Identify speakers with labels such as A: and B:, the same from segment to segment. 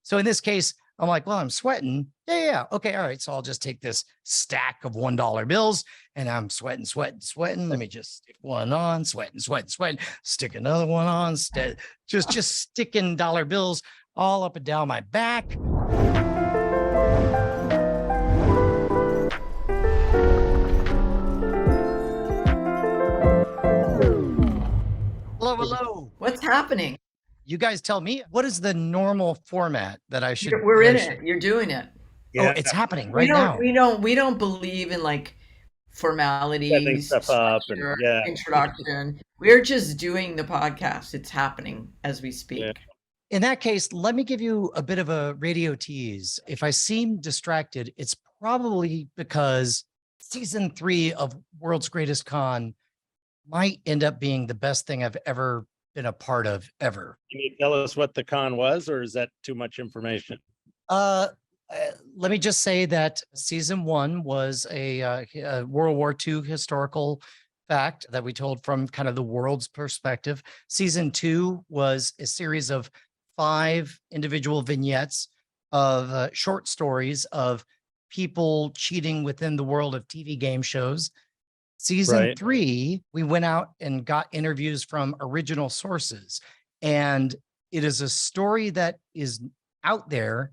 A: So in this case, I'm like, well, I'm sweating. Yeah. Okay. All right. So I'll just take this stack of $1 bills and I'm sweating. Let me just stick one on, sweating, stick another one on, just sticking dollar bills all up and down my back. Hello.
B: What's happening?
A: You guys tell me, what is the normal format that I should?
B: We're in it. You're doing it.
A: Oh, it's happening
B: We
A: right now.
B: don't believe in like
C: Setting
B: formalities,
C: stuff up and
B: introduction. We're just doing the podcast. It's happening as we speak.
C: Yeah.
A: In that case, let me give you a bit of a radio tease. If I seem distracted, it's probably because season 3 of World's Greatest Con might end up being the best thing I've ever been a part of ever.
C: Can you tell us what the con was, or is that too much information?
A: Let me just say that season 1 was a World War II historical fact that we told from kind of the world's perspective. Season 2 was a series of 5 individual vignettes of short stories of people cheating within the world of TV game shows. Season 3, we went out and got interviews from original sources. And it is a story that is out there,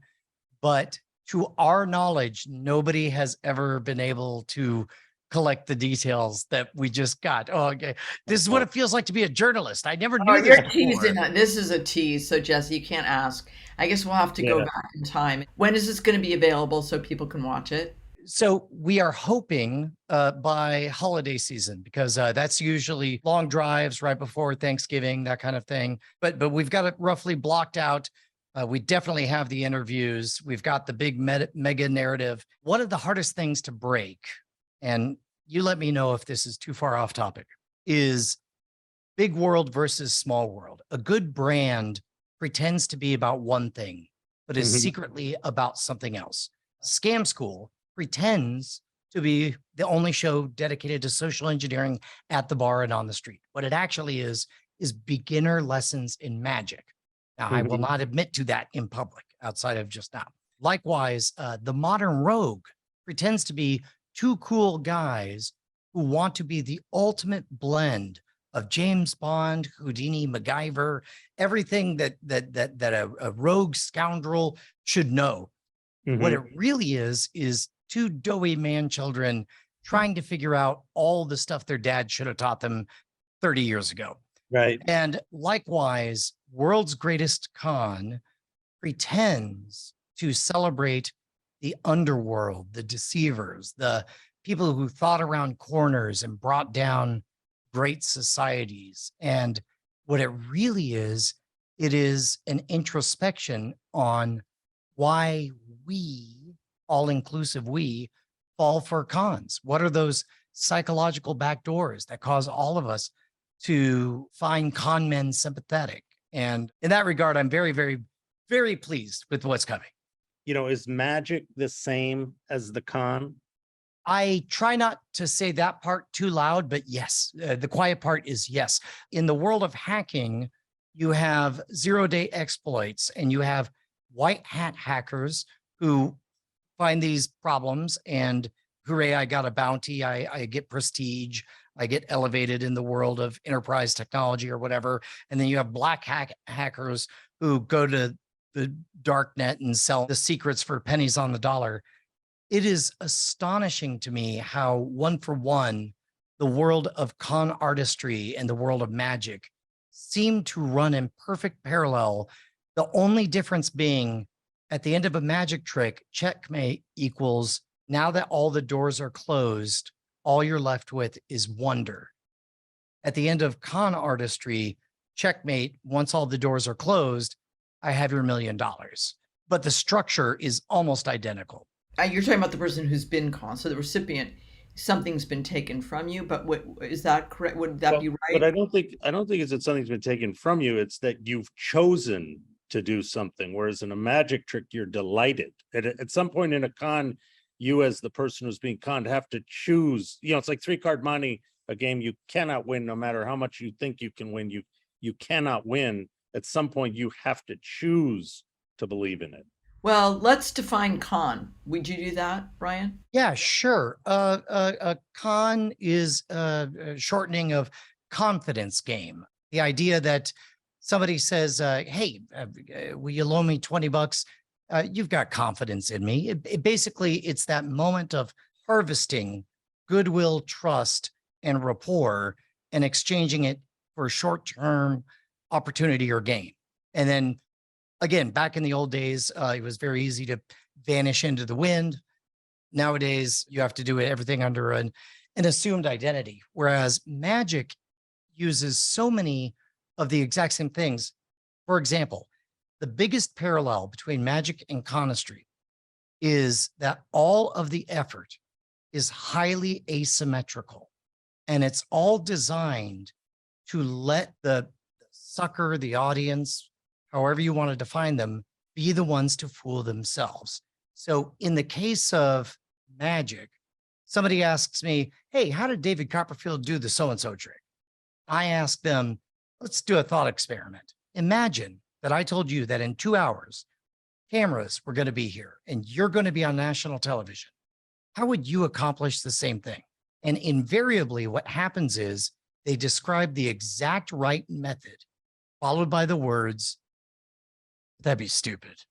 A: but to our knowledge, nobody has ever been able to collect the details that we just got. Oh, okay. This is what it feels like to be a journalist. I never knew this
B: you're
A: before.
B: teasing. This is a tease. So Jesse, you can't ask. I guess we'll have to go back in time. When is this going to be available so people can watch it?
A: So we are hoping by holiday season, because that's usually long drives right before Thanksgiving, that kind of thing. But we've got it roughly blocked out. We definitely have the interviews. We've got the big mega narrative. One of the hardest things to break, and you let me know if this is too far off topic, is big world versus small world. A good brand pretends to be about one thing, but is secretly about something else. Scam School pretends to be the only show dedicated to social engineering at the bar and on the street. What it actually is beginner lessons in magic. Now, I will not admit to that in public outside of just now. Likewise, the modern rogue pretends to be 2 cool guys who want to be the ultimate blend of James Bond, Houdini, MacGyver, everything that a rogue scoundrel should know. What it really is 2 doughy man children trying to figure out all the stuff their dad should have taught them 30 years ago.
C: Right.
A: And likewise, World's Greatest Con pretends to celebrate the underworld, the deceivers, the people who thought around corners and brought down great societies. And what it really is, it is an introspection on why we, all-inclusive we, fall for cons. What are those psychological backdoors that cause all of us to find con men sympathetic? And in that regard, I'm very, very, very pleased with what's coming.
C: Is magic the same as the con?
A: I try not to say that part too loud, but yes, the quiet part is yes. In the world of hacking, you have zero-day exploits and you have white hat hackers who find these problems and hooray, I got a bounty, I get prestige, I get elevated in the world of enterprise technology or whatever. And then you have black hackers who go to the dark net and sell the secrets for pennies on the dollar. It is astonishing to me how one for one, the world of con artistry and the world of magic seem to run in perfect parallel. The only difference being at the end of a magic trick, checkmate equals now that all the doors are closed, all you're left with is wonder. At the end of con artistry, checkmate, once all the doors are closed, I have your $1 million. But the structure is almost identical.
B: You're talking about the person who's been con, so the recipient, something's been taken from you. But is that correct? Would that be right?
C: But I don't think it's that something's been taken from you. It's that you've chosen to do something. Whereas in a magic trick, you're delighted. At some point in a con, you as the person who's being conned have to choose. It's like 3-card money, a game you cannot win, no matter how much you think you can win. You cannot win. At some point, you have to choose to believe in it.
B: Well, let's define con. Would you do that, Brian?
A: Yeah, sure. A con is a shortening of confidence game. The idea that somebody says, "Hey, will you loan me $20? You've got confidence in me." Basically, it's that moment of harvesting goodwill, trust, and rapport, and exchanging it for short-term opportunity or gain. And then, again, back in the old days, it was very easy to vanish into the wind. Nowadays, you have to do everything under an assumed identity, whereas magic uses so many of the exact same things. For example, the biggest parallel between magic and conistry is that all of the effort is highly asymmetrical, and it's all designed to let the sucker, the audience, however you want to define them, be the ones to fool themselves. So in the case of magic, somebody asks me, "Hey, how did David Copperfield do the so-and-so trick?" I ask them, let's do a thought experiment. Imagine that I told you that in 2 hours, cameras were going to be here and you're going to be on national television. How would you accomplish the same thing? And invariably, what happens is they describe the exact right method, followed by the words, "That'd be stupid.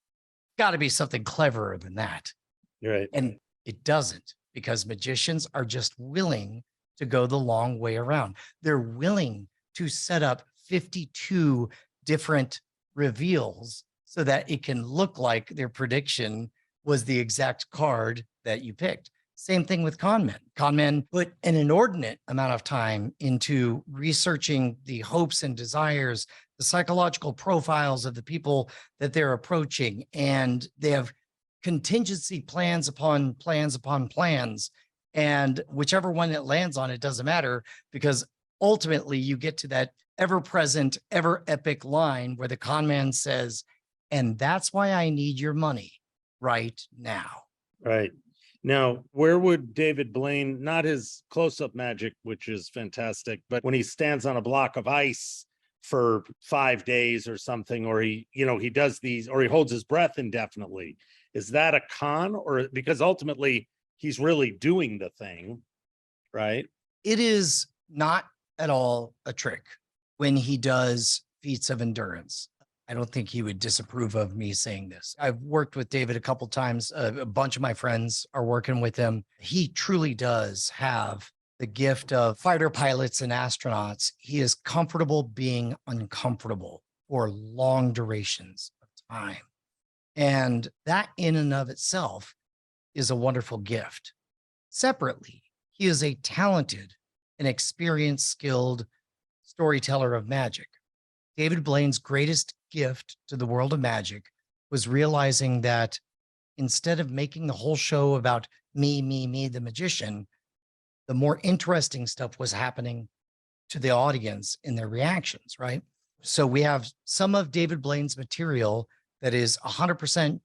A: Got to be something cleverer than that."
C: Right.
A: And it doesn't, because magicians are just willing to go the long way around. They're willing to set up 52 different reveals so that it can look like their prediction was the exact card that you picked. Same thing with con men. Con men put an inordinate amount of time into researching the hopes and desires, the psychological profiles of the people that they're approaching, and they have contingency plans upon plans upon plans. And whichever one it lands on, it doesn't matter, because ultimately you get to that ever-present, ever-epic line where the con man says, "And that's why I need your money right now."
C: Right. Now, where would David Blaine, not his close-up magic, which is fantastic, but when he stands on a block of ice for 5 days or something, or he does these, or he holds his breath indefinitely, is that a con? Or because ultimately he's really doing the thing, right?
A: It is not at all a trick when he does feats of endurance. I don't think he would disapprove of me saying this. I've worked with David a couple times. A bunch of my friends are working with him. He truly does have the gift of fighter pilots and astronauts. He is comfortable being uncomfortable for long durations of time. And that in and of itself is a wonderful gift. Separately, he is a talented and experienced, skilled storyteller of magic. David Blaine's greatest gift to the world of magic was realizing that instead of making the whole show about me, the magician, the more interesting stuff was happening to the audience in their reactions, right? So we have some of David Blaine's material that is 100%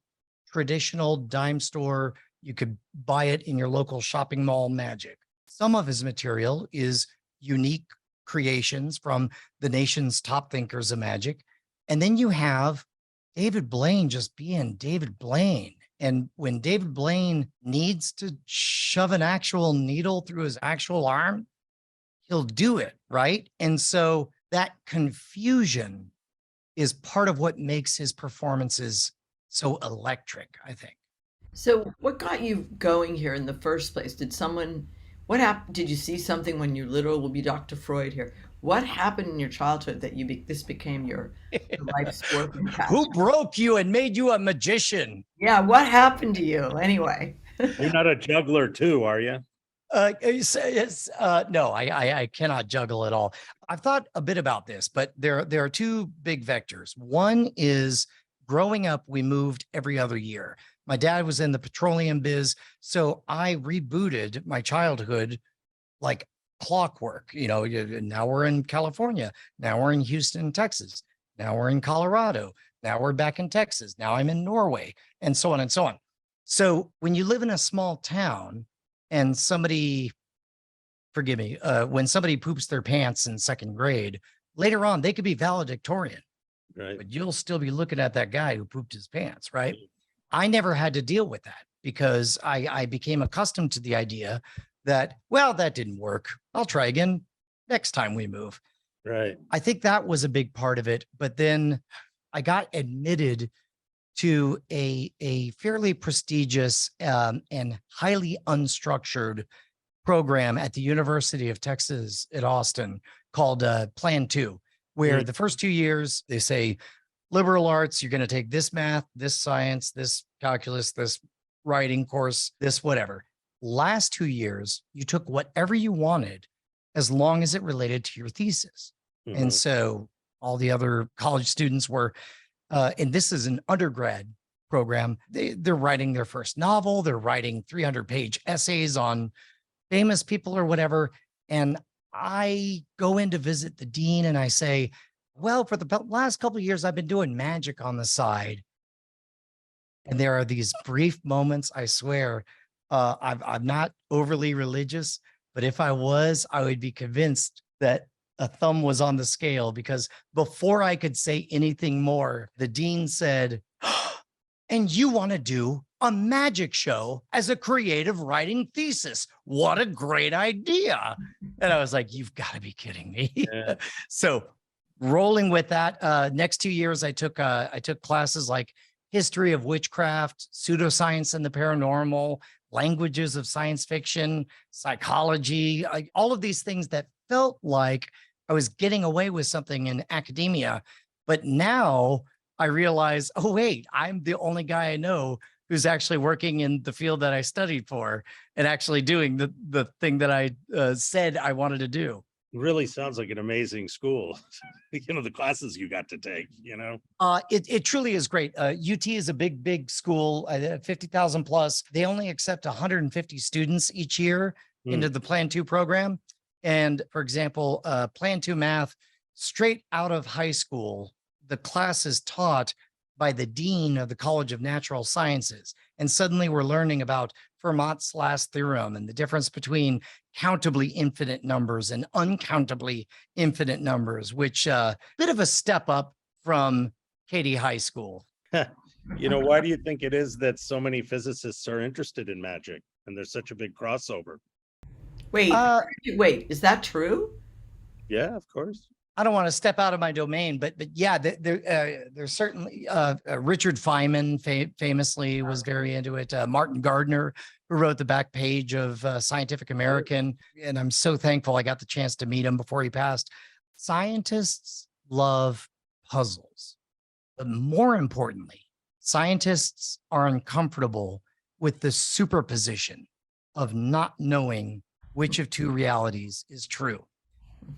A: traditional dime store. You could buy it in your local shopping mall magic. Some of his material is unique creations from the nation's top thinkers of magic. And then you have David Blaine just being David Blaine. And when David Blaine needs to shove an actual needle through his actual arm, he'll do it, right? And so that confusion is part of what makes his performances so electric, I think.
B: So, what got you going here in the first place? What happened? Did you see something when you literally will be Dr. Freud here? What happened in your childhood that this became your life's work and passion?
A: Who broke you and made you a magician?
B: Yeah, what happened to you anyway?
C: You're not a juggler too, are you?
A: No, I cannot juggle at all. I've thought a bit about this, but there are two big vectors. One is growing up, we moved every other year. My dad was in the petroleum biz, so I rebooted my childhood like clockwork. Now we're in California. Now we're in Houston, Texas. Now we're in Colorado. Now we're back in Texas. Now I'm in Norway, and so on and so on. So when you live in a small town and somebody, forgive me, when somebody poops their pants in second grade, later on, they could be valedictorian.
C: Right.
A: but you'll still be looking at that guy who pooped his pants, right? I never had to deal with that because I became accustomed to the idea that, well, that didn't work. I'll try again next time we move.
C: Right.
A: I think that was a big part of it. But then I got admitted to a fairly prestigious and highly unstructured program at the University of Texas at Austin called Plan 2, where the first 2 years they say liberal arts, you're going to take this math, this science, this calculus, this writing course, this whatever. Last 2 years, you took whatever you wanted as long as it related to your thesis. And so all the other college students were, and this is an undergrad program, they're writing their first novel, they're writing 300-page essays on famous people or whatever. And I go in to visit the dean and I say, well, for the last couple of years, I've been doing magic on the side. And there are these brief moments, I swear, I'm not overly religious, but if I was, I would be convinced that a thumb was on the scale, because before I could say anything more, the dean said, and you want to do a magic show as a creative writing thesis. What a great idea. And I was like, you've got to be kidding me.
C: Yeah.
A: So rolling with that, next 2 years, I took classes like history of witchcraft, pseudoscience and the paranormal, languages of science fiction, psychology, all of these things that felt like I was getting away with something in academia. But now I realize, oh, wait, I'm the only guy I know who's actually working in the field that I studied for and actually doing the thing that I said I wanted to do.
C: Really sounds like an amazing school. The classes you got to take,
A: It truly is great. UT is a big school, 50,000 plus. They only accept 150 students each year into the Plan 2 program. And for example, Plan 2 math, straight out of high school, the class is taught by the dean of the College of Natural Sciences. And suddenly we're learning about Fermat's last theorem and the difference between countably infinite numbers and uncountably infinite numbers, which bit of a step up from Katy High School.
C: Why do you think it is that so many physicists are interested in magic and there's such a big crossover?
B: Wait, is that true?
C: Yeah, of course.
A: I don't want to step out of my domain, but yeah, there's certainly Richard Feynman famously was very into it. Martin Gardner, who wrote the back page of Scientific American, and I'm so thankful I got the chance to meet him before he passed. Scientists love puzzles, but more importantly, scientists are uncomfortable with the superposition of not knowing which of two realities is true.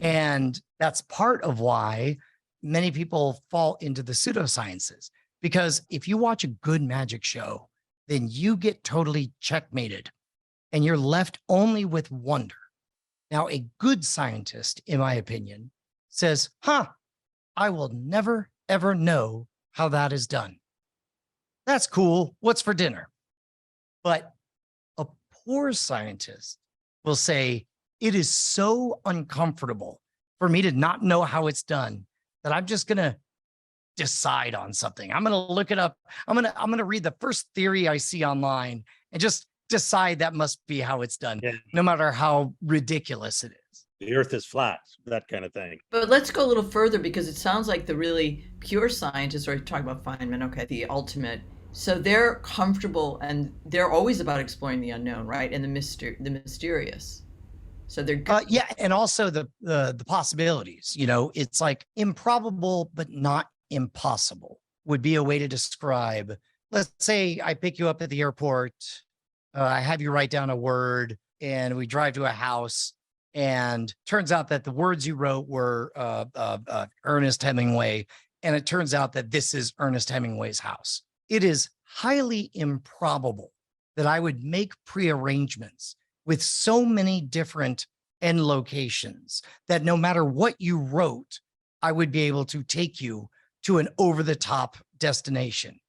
A: And that's part of why many people fall into the pseudosciences, because if you watch a good magic show, then you get totally checkmated and you're left only with wonder. Now, a good scientist, in my opinion, says, I will never, ever know how that is done. That's cool. What's for dinner? But a poor scientist will say, it is so uncomfortable for me to not know how it's done that I'm just going to decide on something. I'm going to look it up. I'm going to read the first theory I see online and just decide that must be how it's done, no matter how ridiculous it is.
C: The earth is flat, that kind of thing.
B: But let's go a little further, because it sounds like the really pure scientists, or you're talking about Feynman, okay, the ultimate. So they're comfortable and they're always about exploring the unknown, right? And the mysterious. So they're
A: yeah, and also the possibilities. It's like improbable but not impossible would be a way to describe. Let's say I pick you up at the airport, I have you write down a word, and we drive to a house, and turns out that the words you wrote were Ernest Hemingway, and it turns out that this is Ernest Hemingway's house. It is highly improbable that I would make prearrangements with so many different end locations that no matter what you wrote, I would be able to take you to an over-the-top destination.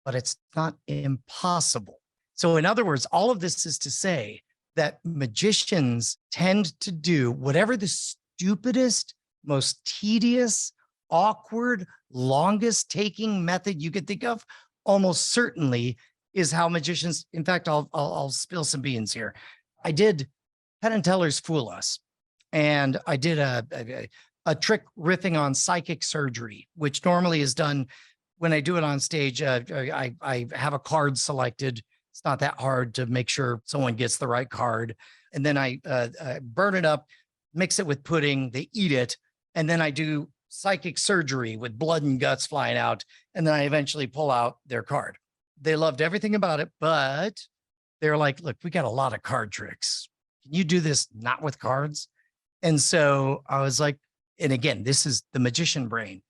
A: But it's not impossible. So in other words, all of this is to say that magicians tend to do whatever the stupidest, most tedious, awkward, longest taking method you could think of, almost certainly is how magicians, in fact, I'll spill some beans here. I did Penn and Teller's Fool Us, and I did a trick riffing on psychic surgery, which normally is done when I do it on stage. I have a card selected. It's not that hard to make sure someone gets the right card. And then I burn it up, mix it with pudding, they eat it. And then I do psychic surgery with blood and guts flying out. And then I eventually pull out their card. They loved everything about it, but they're like, look, we got a lot of card tricks. Can you do this not with cards? And so I was like, and again, this is the magician brain.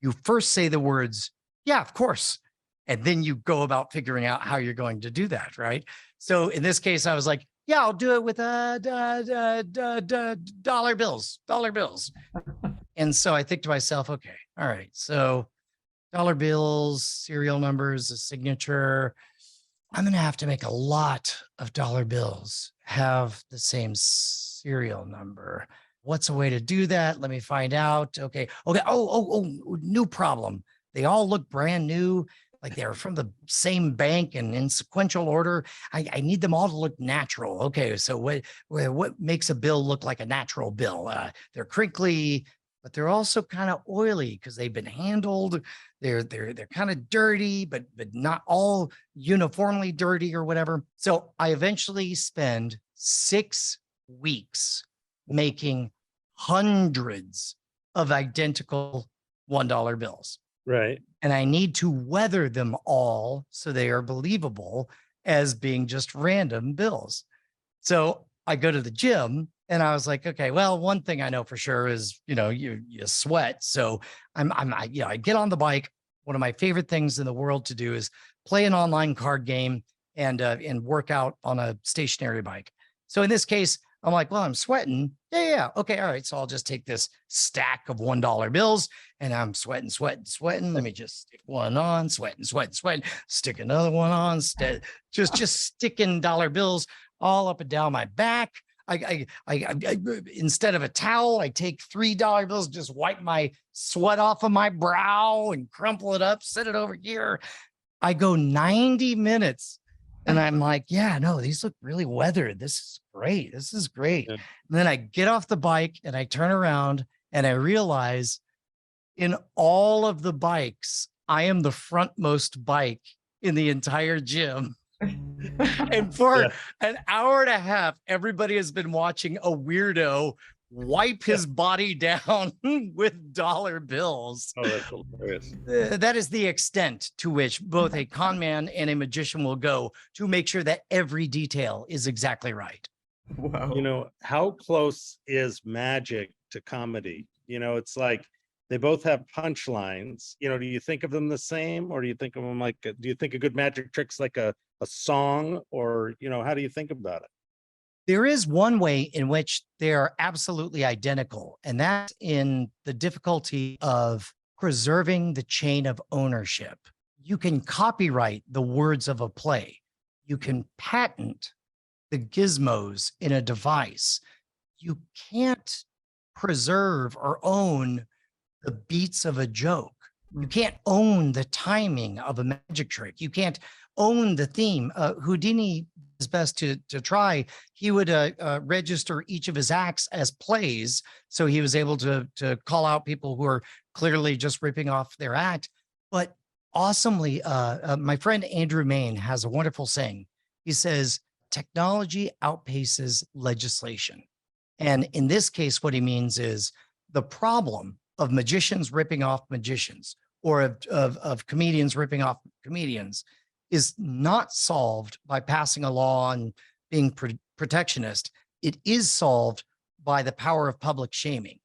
A: You first say the words, yeah, of course. And then you go about figuring out how you're going to do that, right? So in this case, I was like, yeah, I'll do it with dollar bills. And so I think to myself, okay, all right. So dollar bills, serial numbers, a signature. I'm going to have to make a lot of dollar bills have the same serial number. What's a way to do that? Let me find out. Okay. Oh, new problem. They all look brand new. Like they're from the same bank and in sequential order. I need them all to look natural. Okay, so what makes a bill look like a natural bill? They're crinkly, but they're also kind of oily because they've been handled. They're kind of dirty, but not all uniformly dirty or whatever. So I eventually spend 6 weeks making hundreds of identical $1 bills.
C: Right.
A: And I need to weather them all so they are believable as being just random bills. So I go to the gym and I was like, okay, well, one thing I know for sure is, you sweat. So I get on the bike. One of my favorite things in the world to do is play an online card game and work out on a stationary bike. So in this case, I'm like, well, I'm sweating. Yeah. Okay. All right. So I'll just take this stack of $1 bills and I'm sweating. Let me just stick one on, sweating, stick another one on, just sticking dollar bills all up and down my back. I instead of a towel, I take $3 bills, just wipe my sweat off of my brow and crumple it up, set it over here. I go 90 minutes. And I'm like, yeah, no, these look really weathered. This is great. Yeah. And then I get off the bike and I turn around and I realize in all of the bikes, I am the frontmost bike in the entire gym. And for an hour and a half, everybody has been watching a weirdo wipe his body down with dollar bills.
C: Oh, that's hilarious.
A: That is the extent to which both a con man and a magician will go to make sure that every detail is exactly right.
B: Wow.
C: How close is magic to comedy? It's like they both have punchlines. Do you think of them the same, or do you think of them like, do you think a good magic trick's like a song, or, how do you think about it?
A: There is one way in which they are absolutely identical, and that's in the difficulty of preserving the chain of ownership. You can copyright the words of a play. You can patent the gizmos in a device. You can't preserve or own the beats of a joke. You can't own the timing of a magic trick. You can't own the theme. Houdini is best to try. He would register each of his acts as plays. So he was able to call out people who are clearly just ripping off their act. But awesomely, my friend Andrew Main has a wonderful saying. He says, technology outpaces legislation. And in this case, what he means is the problem of magicians ripping off magicians, or of comedians ripping off comedians, is not solved by passing a law and being protectionist. It is solved by the power of public shaming.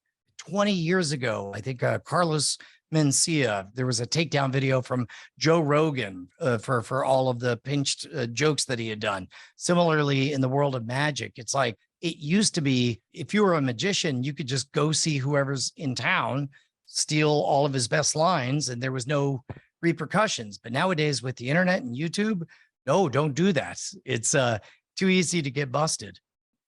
A: 20 years ago, I think Carlos Mencia, there was a takedown video from Joe Rogan for all of the pinched jokes that he had done. Similarly, in the world of magic, it's like, it used to be, if you were a magician, you could just go see whoever's in town, steal all of his best lines, and there was no repercussions. But nowadays with the internet and YouTube, no, don't do that. It's too easy to get busted.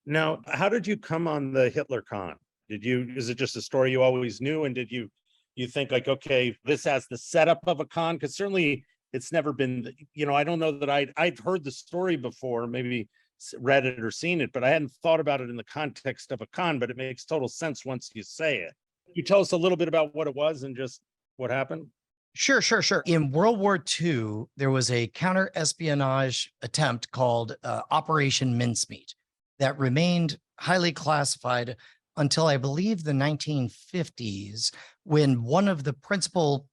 C: Now, how did you come on the Hitler con? Is it just a story you always knew? And did you you think like, okay, this has the setup of a con? Because certainly it's never been, I don't know that I've heard the story before, maybe read it or seen it, but I hadn't thought about it in the context of a con, but it makes total sense once you say it. You tell us a little bit about what it was and just what happened?
A: Sure. In World War II, there was a counter-espionage attempt called Operation Mincemeat that remained highly classified until I believe the 1950s, when one of the principal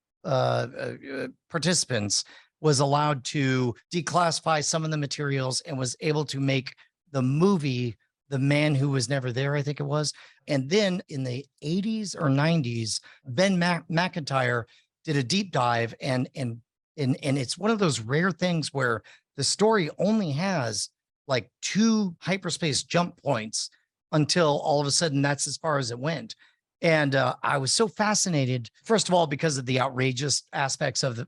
A: participants was allowed to declassify some of the materials and was able to make the movie The Man Who Was Never There, I think it was. And then in the 80s or 90s, Ben McIntyre did a deep dive, and it's one of those rare things where the story only has like 2 hyperspace jump points until all of a sudden that's as far as it went. And I was so fascinated, first of all, because of the outrageous aspects of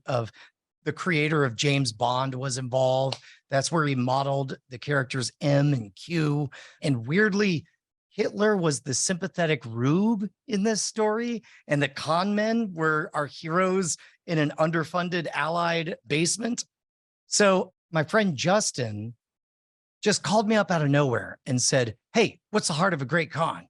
A: the creator of James Bond was involved. That's where he modeled the characters M and Q. And weirdly, Hitler was the sympathetic rube in this story, and the con men were our heroes in an underfunded Allied basement. So my friend Justin just called me up out of nowhere and said, "Hey, what's the heart of a great con?"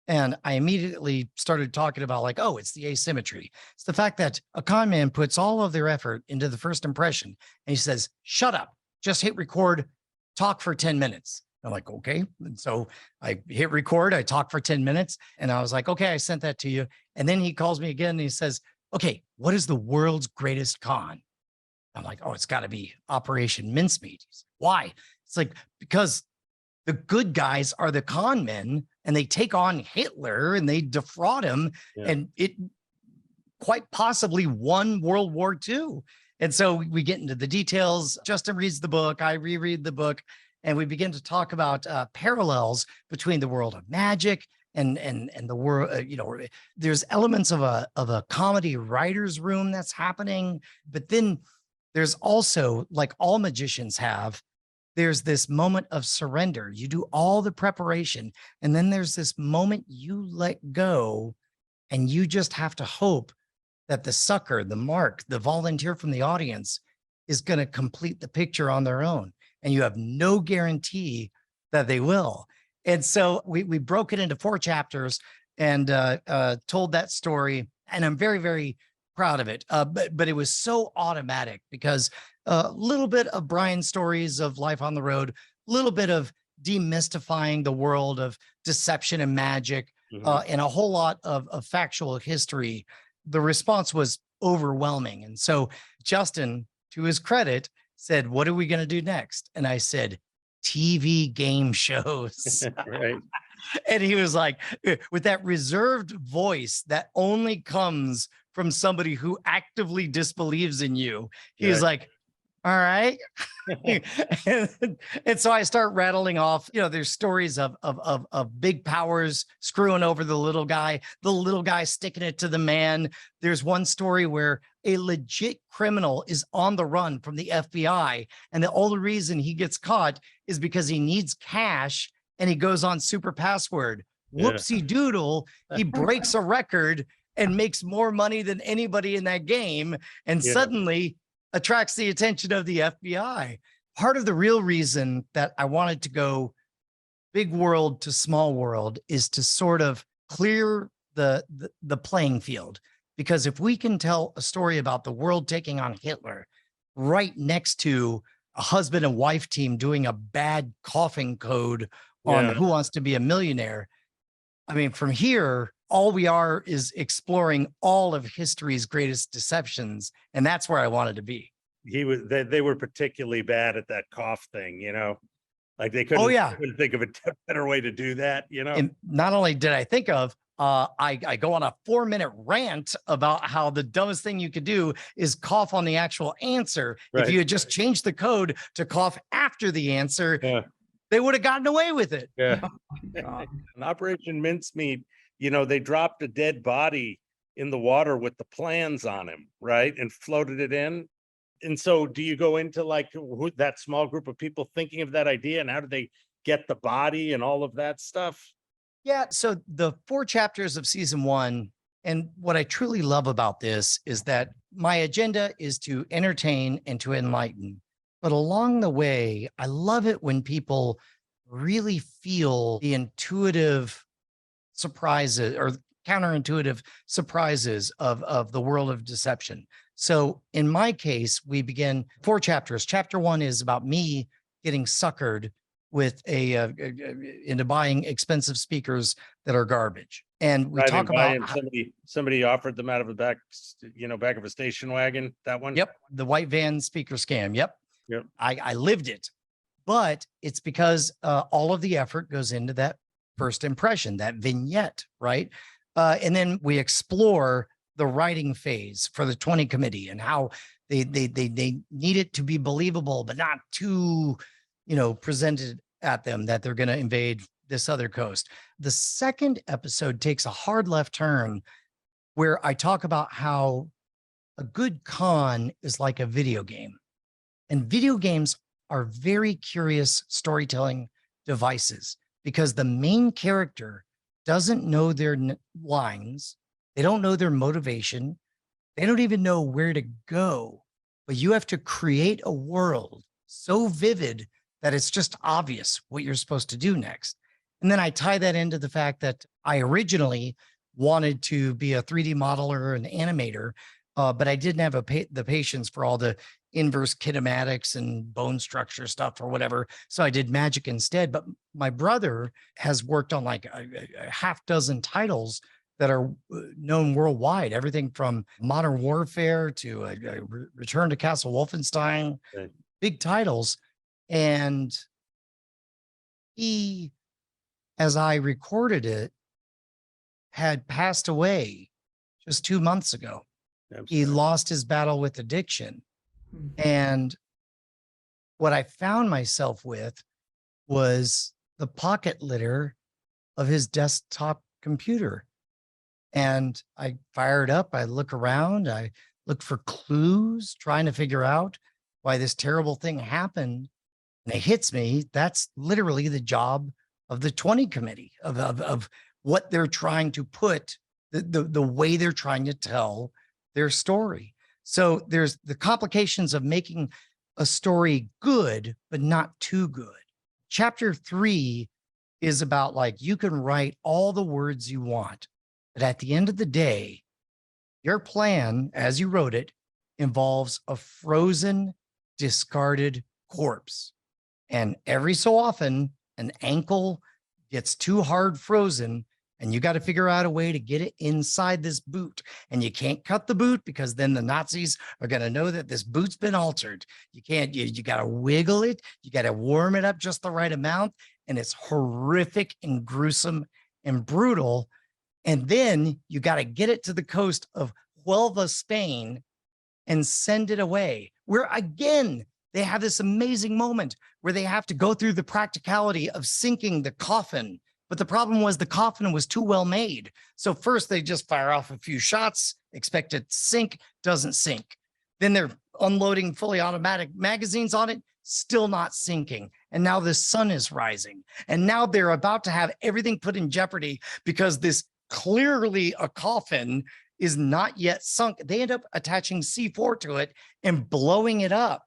A: And I immediately started talking about like, oh, it's the asymmetry. It's the fact that a con man puts all of their effort into the first impression, and he says, "Shut up, just hit record, talk for 10 minutes. I'm like, okay. And so I hit record, I talked for 10 minutes, and I was like, okay, I sent that to you. And then he calls me again and he says, "Okay, what is the world's greatest con?" I'm like, oh, it's got to be Operation Mincemeat. Why? It's like, because the good guys are the con men, and they take on Hitler and they defraud him. Yeah. And it quite possibly won World War II. And so we get into the details. Justin reads the book, I reread the book, and we begin to talk about parallels between the world of magic and the world. There's elements of a comedy writer's room that's happening, but then there's also, like all magicians have, there's this moment of surrender. You do all the preparation, and then there's this moment you let go, and you just have to hope that the sucker, the mark, the volunteer from the audience is going to complete the picture on their own. And you have no guarantee that they will. And so we broke it into 4 chapters and told that story. And I'm very, very proud of it. But it was so automatic, because a little bit of Brian's stories of life on the road, a little bit of demystifying the world of deception and magic, and a whole lot of factual history. The response was overwhelming. And so Justin, to his credit, said, "What are we going to do next?" And I said, "TV game shows."
C: Right.
A: And he was like, with that reserved voice that only comes from somebody who actively disbelieves in you, he was like, "All right." and so I start rattling off, there's stories of big powers screwing over the little guy sticking it to the man. There's one story where a legit criminal is on the run from the FBI, and the only reason he gets caught is because he needs cash, and he goes on super password. Whoopsie doodle, he breaks a record and makes more money than anybody in that game, and suddenly attracts the attention of the FBI. Part of the real reason that I wanted to go big world to small world is to sort of clear the playing field. Because if we can tell a story about the world taking on Hitler right next to a husband and wife team doing a bad coughing code on Who Wants to Be a Millionaire, I mean, from here, all we are is exploring all of history's greatest deceptions. And that's where I wanted to be.
C: They were particularly bad at that cough thing, like they couldn't think of a better way to do that,
A: And not only did I think of, I go on a 4-minute rant about how the dumbest thing you could do is cough on the actual answer. Right. If you had just changed the code to cough after the answer, they would have gotten away with it.
C: Yeah. In Operation Mincemeat, they dropped a dead body in the water with the plans on him, right? And floated it in. And so do you go into like that small group of people thinking of that idea, and how do they get the body and all of that stuff?
A: Yeah. So the 4 chapters of season 1 And what I truly love about this is that my agenda is to entertain and to enlighten. But along the way, I love it when people really feel the intuitive surprises or counterintuitive surprises of the world of deception. So in my case, we begin 4 chapters. Chapter 1 is about me getting suckered with into buying expensive speakers that are garbage. And we talk about
C: somebody offered them out of the back, back of a station wagon. That one.
A: Yep. The white van speaker scam. Yep.
C: Yep.
A: I lived it, but it's because all of the effort goes into that first impression, that vignette, right? And then we explore the writing phase for the 20 committee and how they need it to be believable, but not too, presented at them that they're going to invade this other coast. The second episode takes a hard left turn where I talk about how a good con is like a video game. And video games are very curious storytelling devices because the main character doesn't know their lines. They don't know their motivation. They don't even know where to go. But you have to create a world so vivid that it's just obvious what you're supposed to do next. And then I tie that into the fact that I originally wanted to be a 3D modeler and animator, but I didn't have the patience for all the inverse kinematics and bone structure stuff or whatever. So I did magic instead. But my brother has worked on like a half dozen titles that are known worldwide, everything from Modern Warfare to Return to Castle Wolfenstein,
C: Right.
A: Big titles. And he, as I recorded it, had passed away just 2 months ago. He lost his battle with addiction. And what I found myself with was the pocket litter of his desktop computer. And I fired up, I look around, I look for clues, trying to figure out why this terrible thing happened. And it hits me, that's literally the job of the 20 committee, of what they're trying to put, the way they're trying to tell their story. So there's the complications of making a story good, but not too good. Chapter 3 is about like, you can write all the words you want, but at the end of the day, your plan, as you wrote it, involves a frozen, discarded corpse. And every so often, an ankle gets too hard frozen, and you got to figure out a way to get it inside this boot. And you can't cut the boot because then the Nazis are going to know that this boot's been altered. You can't, you got to wiggle it. You got to warm it up just the right amount. And it's horrific and gruesome and brutal. And then you got to get it to the coast of Huelva, Spain, and send it away, where again, they have this amazing moment where they have to go through the practicality of sinking the coffin. But the problem was the coffin was too well made. So first they just fire off a few shots, expect it to sink, doesn't sink. Then they're unloading fully automatic magazines on it, still not sinking. And now the sun is rising. And now they're about to have everything put in jeopardy because this clearly a coffin is not yet sunk. They end up attaching C4 to it and blowing it up.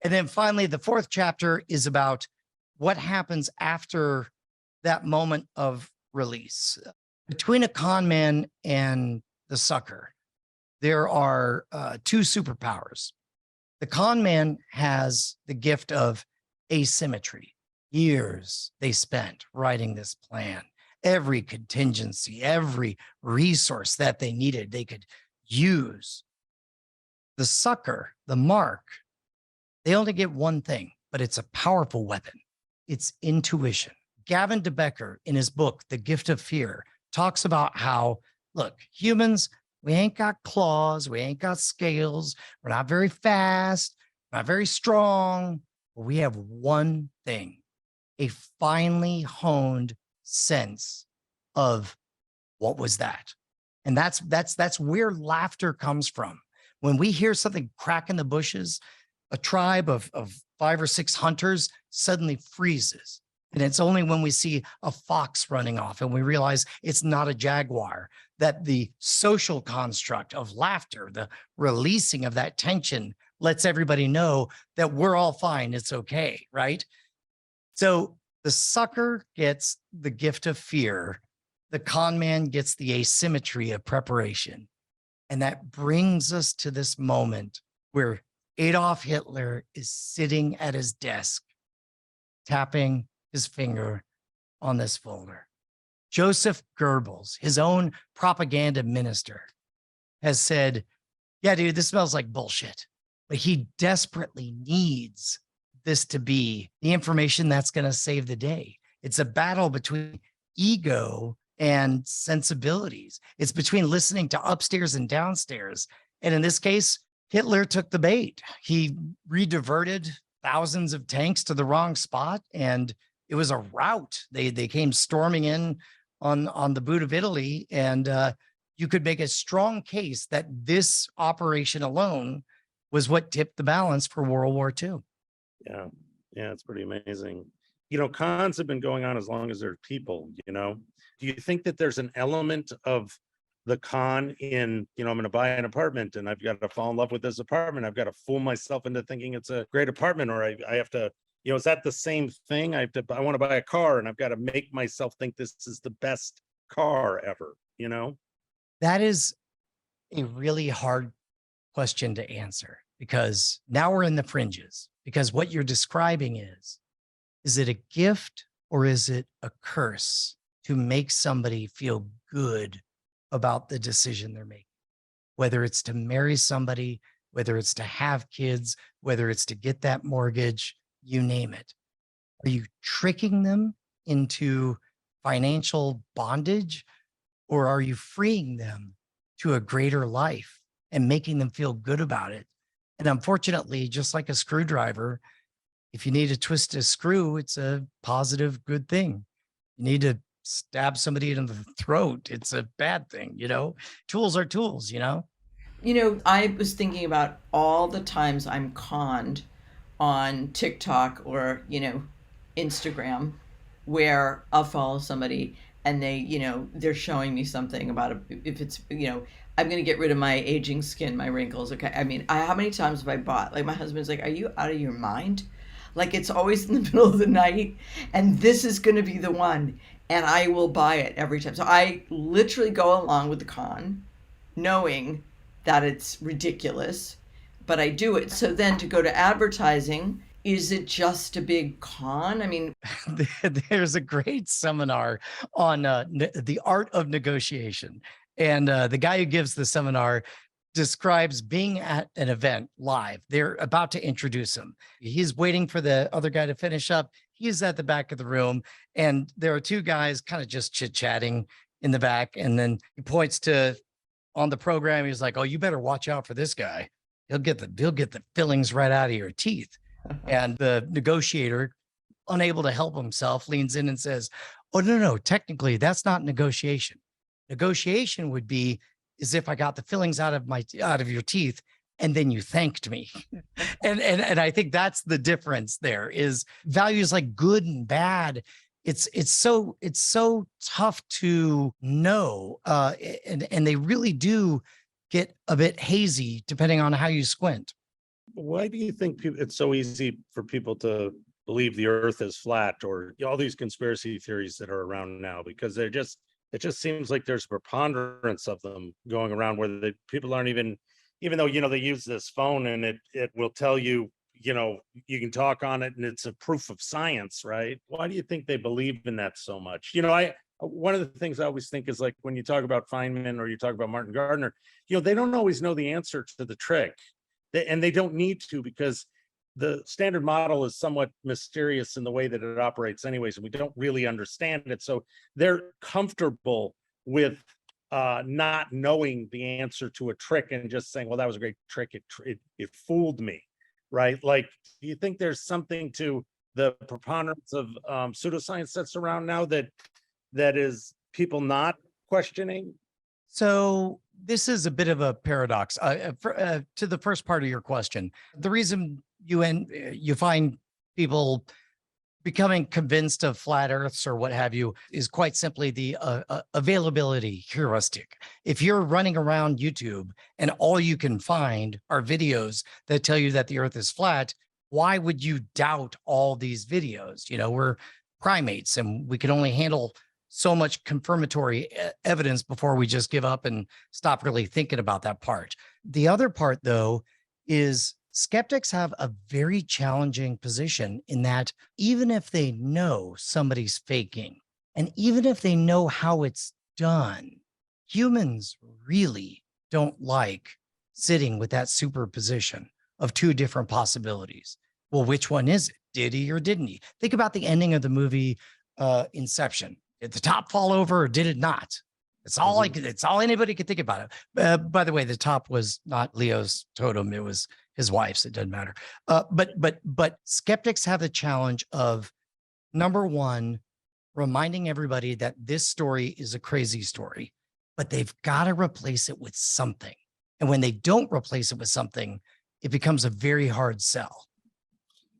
A: And then finally, the 4th chapter is about what happens after that moment of release. Between a con man and the sucker, there are 2 superpowers. The con man has the gift of asymmetry. Years they spent writing this plan. Every contingency, every resource that they needed, they could use. The sucker, the mark, they only get one thing, but it's a powerful weapon. It's intuition. Gavin de Becker, in his book, The Gift of Fear, talks about how, look, humans, we ain't got claws, we ain't got scales, we're not very fast, not very strong, but we have one thing, a finely honed sense of what was that? And that's where laughter comes from. When we hear something crack in the bushes, a tribe of 5 or 6 hunters suddenly freezes. And it's only when we see a fox running off and we realize it's not a jaguar that the social construct of laughter, the releasing of that tension, lets everybody know that we're all fine. It's okay, right? So the sucker gets the gift of fear. The con man gets the asymmetry of preparation. And that brings us to this moment where Adolf Hitler is sitting at his desk, tapping his finger on this folder. Joseph Goebbels, his own propaganda minister, has said, yeah, dude, this smells like bullshit. But he desperately needs this to be the information that's going to save the day. It's a battle between ego and sensibilities. It's between listening to upstairs and downstairs. And in this case, Hitler took the bait. He rediverted thousands of tanks to the wrong spot, and it was a rout. They came storming in on the boot of Italy, and you could make a strong case that this operation alone was what tipped the balance for World War II.
C: Yeah, it's pretty amazing. Cons have been going on as long as there's people, Do you think that there's an element of the con in, I'm going to buy an apartment and I've got to fall in love with this apartment. I've got to fool myself into thinking it's a great apartment, or I have to, is that the same thing? I want to buy a car and I've got to make myself think this is the best car ever,
A: That is a really hard question to answer, because now we're in the fringes, because what you're describing is it a gift or is it a curse to make somebody feel good about the decision they're making? Whether it's to marry somebody, whether it's to have kids, whether it's to get that mortgage, you name it. Are you tricking them into financial bondage, or are you freeing them to a greater life and making them feel good about it? And unfortunately, just like a screwdriver, if you need to twist a screw, it's a positive, good thing. You need to stab somebody in the throat, it's a bad thing, Tools are tools,
B: I was thinking about all the times I'm conned on TikTok or, Instagram, where I'll follow somebody and they're showing me something about if it's, I'm going to get rid of my aging skin, my wrinkles. Okay. I mean, how many times have I bought? Like, my husband's like, are you out of your mind? Like, it's always in the middle of the night and this is going to be the one. And I will buy it every time. So I literally go along with the con, knowing that it's ridiculous, but I do it. So then to go to advertising, is it just a big con? I mean,
A: there's a great seminar on the art of negotiation. And the guy who gives the seminar describes being at an event live. They're about to introduce him. He's waiting for the other guy to finish up. He's at the back of the room, and there are two guys kind of just chit-chatting in the back. And then he points to on the program. He's like, "Oh, you better watch out for this guy. He'll get the fillings right out of your teeth." And the negotiator, unable to help himself, leans in and says, "Oh, no, technically that's not negotiation. Negotiation would be as if I got the fillings out of your teeth and then you thanked me." and I think that's the difference. There is values like good and bad. It's so tough to know. And they really do get a bit hazy depending on how you squint.
C: Why do you think it's so easy for people to believe the earth is flat, or all these conspiracy theories that are around now? Because it just seems like there's a preponderance of them going around where people aren't even though, they use this phone and it will tell you, you can talk on it and it's a proof of science, right? Why do you think they believe in that so much? One of the things I always think is, like, when you talk about Feynman or you talk about Martin Gardner, they don't always know the answer to the trick. And they don't need to, because the standard model is somewhat mysterious in the way that it operates anyways, and we don't really understand it. So they're comfortable with not knowing the answer to a trick and just saying, well, that was a great trick. It fooled me, right? Like, do you think there's something to the preponderance of pseudoscience that's around now that is people not questioning?
A: So this is a bit of a paradox. To the first part of your question, the reason you find people becoming convinced of flat earths or what have you is quite simply the availability heuristic. If you're running around YouTube and all you can find are videos that tell you that the earth is flat, why would you doubt all these videos? We're primates and we can only handle so much confirmatory evidence before we just give up and stop really thinking about that part. The other part, though, is skeptics have a very challenging position in that even if they know somebody's faking, and even if they know how it's done, humans really don't like sitting with that superposition of two different possibilities. Well, which one is it? Did he or didn't he? Think about the ending of the movie Inception. Did the top fall over or did it not? It's all it's all anybody could think about it. By the way, the top was not Leo's totem. It was his wife's. It doesn't matter. But skeptics have the challenge of, number one, reminding everybody that this story is a crazy story, but they've got to replace it with something. And when they don't replace it with something, it becomes a very hard sell.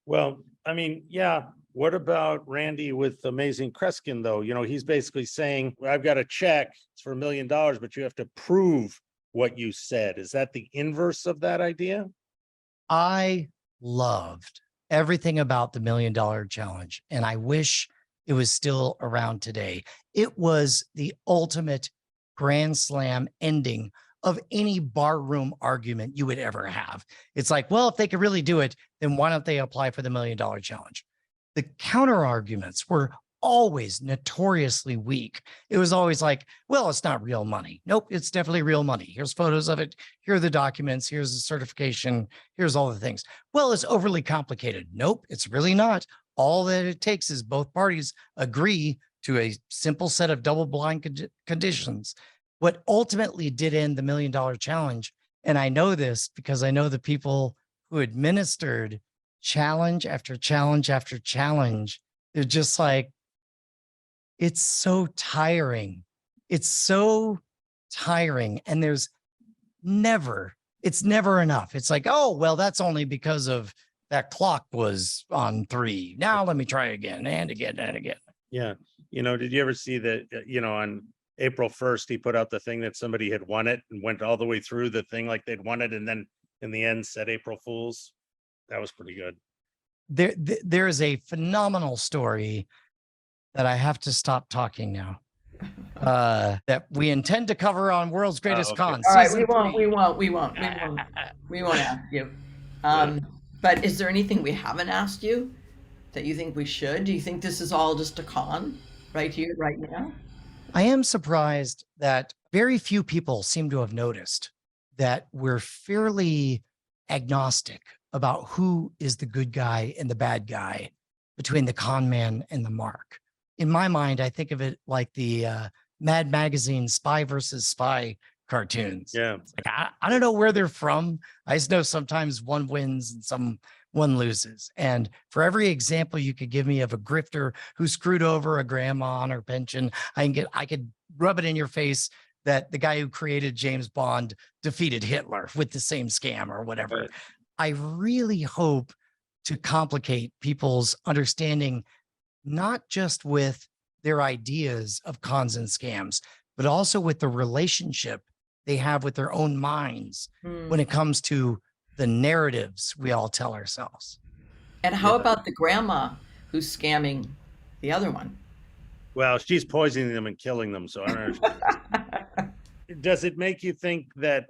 C: Well, I mean, yeah. What about Randy with Amazing Kreskin, though? He's basically saying, I've got a check, it's for $1 million, but you have to prove what you said. Is that the inverse of that idea?
A: I loved everything about the $1 Million Challenge, and I wish it was still around today. It was the ultimate grand slam ending of any barroom argument you would ever have. It's like, well, if they could really do it, then why don't they apply for the $1 Million Challenge? The counter arguments were always notoriously weak. It was always like, well, it's not real money. Nope, it's definitely real money. Here's photos of it. Here are the documents. Here's the certification. Here's all the things. Well, it's overly complicated. Nope, it's really not. All that it takes is both parties agree to a simple set of double-blind conditions. What ultimately did end the $1 Million Challenge, and I know this because I know the people who administered challenge after challenge after challenge, they're just like, it's so tiring. It's so tiring. And it's never enough. It's like, oh, well, that's only because of that clock was on 3. Now let me try again and again and again.
C: Yeah. Did you ever see that, on April 1st, he put out the thing that somebody had won it and went all the way through the thing like they'd won it. And then in the end said April Fools. That was pretty good.
A: There is a phenomenal story that I have to stop talking now. That we intend to cover on World's Greatest Con.
B: All right, we won't ask you. But is there anything we haven't asked you that you think we should? Do you think this is all just a con right here, right now?
A: I am surprised that very few people seem to have noticed that we're fairly agnostic about who is the good guy and the bad guy between the con man and the mark. In my mind, I think of it like the Mad Magazine Spy versus Spy cartoons.
C: Yeah.
A: It's like, I don't know where they're from. I just know sometimes one wins and one loses. And for every example you could give me of a grifter who screwed over a grandma on her pension, I could rub it in your face that the guy who created James Bond defeated Hitler with the same scam or whatever.
C: Right.
A: I really hope to complicate people's understanding, not just with their ideas of cons and scams, but also with the relationship they have with their own minds when it comes to the narratives we all tell ourselves.
B: And how about the grandma who's scamming the other one?
C: Well, she's poisoning them and killing them. So I don't know. Does it make you think that,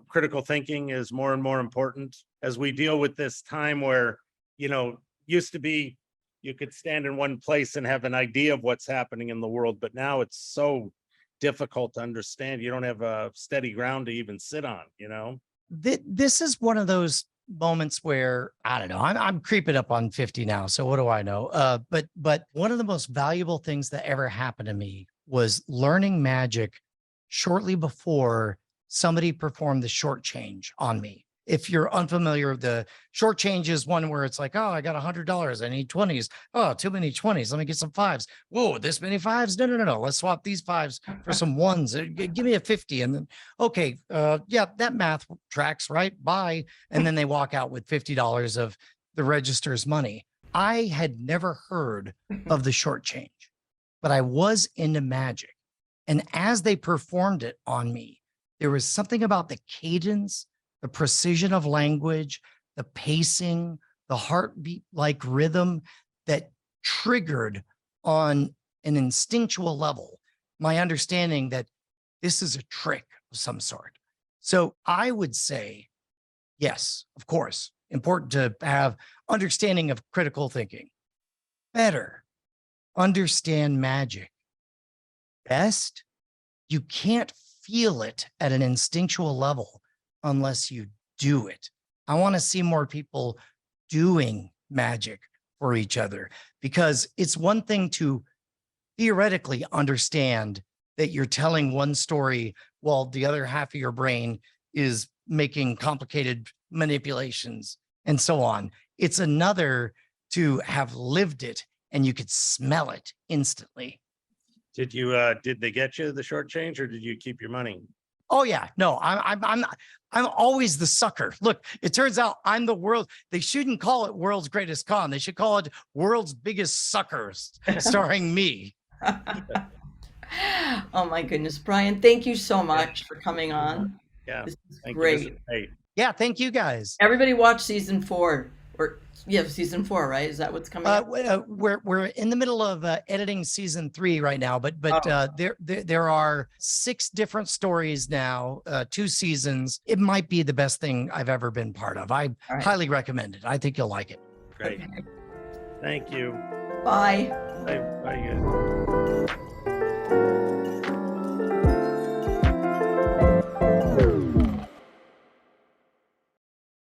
C: critical thinking is more and more important as we deal with this time where, used to be you could stand in one place and have an idea of what's happening in the world, but now it's so difficult to understand. You don't have a steady ground to even sit on,
A: This is one of those moments where, I don't know, I'm creeping up on 50 now. So what do I know? But one of the most valuable things that ever happened to me was learning magic shortly before somebody performed the short change on me. If you're unfamiliar, the short change is one where it's like, oh, I got $100. I need 20s. Oh, too many 20s. Let me get some 5s. Whoa, this many 5s? No. Let's swap these 5s for some 1s. Give me a 50. And then, okay, yeah, that math tracks, right? Bye. And then they walk out with $50 of the register's money. I had never heard of the short change, but I was into magic. And as they performed it on me, there was something about the cadence, the precision of language, the pacing, the heartbeat like rhythm that triggered on an instinctual level my understanding that this is a trick of some sort. So I would say, yes, of course, important to have understanding of critical thinking. Better, understand magic. Best, you can't feel it at an instinctual level unless you do it. I want to see more people doing magic for each other, because it's one thing to theoretically understand that you're telling one story while the other half of your brain is making complicated manipulations and so on. It's another to have lived it and you could smell it instantly.
C: Did they get you the short change, or did you keep your money?
A: Oh yeah, no, I'm always the sucker. Look, it turns out I'm the world. They shouldn't call it World's Greatest Con. They should call it World's Biggest Suckers, starring me.
B: Oh my goodness, Brian, thank you so much for coming on.
C: Yeah,
B: This is
C: thank
B: great.
C: you. Hey,
A: Yeah, thank you guys.
B: Everybody watch season 4, or season 4, right? Is that what's coming up?
A: We're in the middle of editing season 3 right now, but there are 6 different stories now, 2 seasons. It might be the best thing I've ever been part of. I highly recommend it. I think you'll like it.
C: great.
B: Okay.
C: Thank you.
B: Bye.
C: Bye, guys.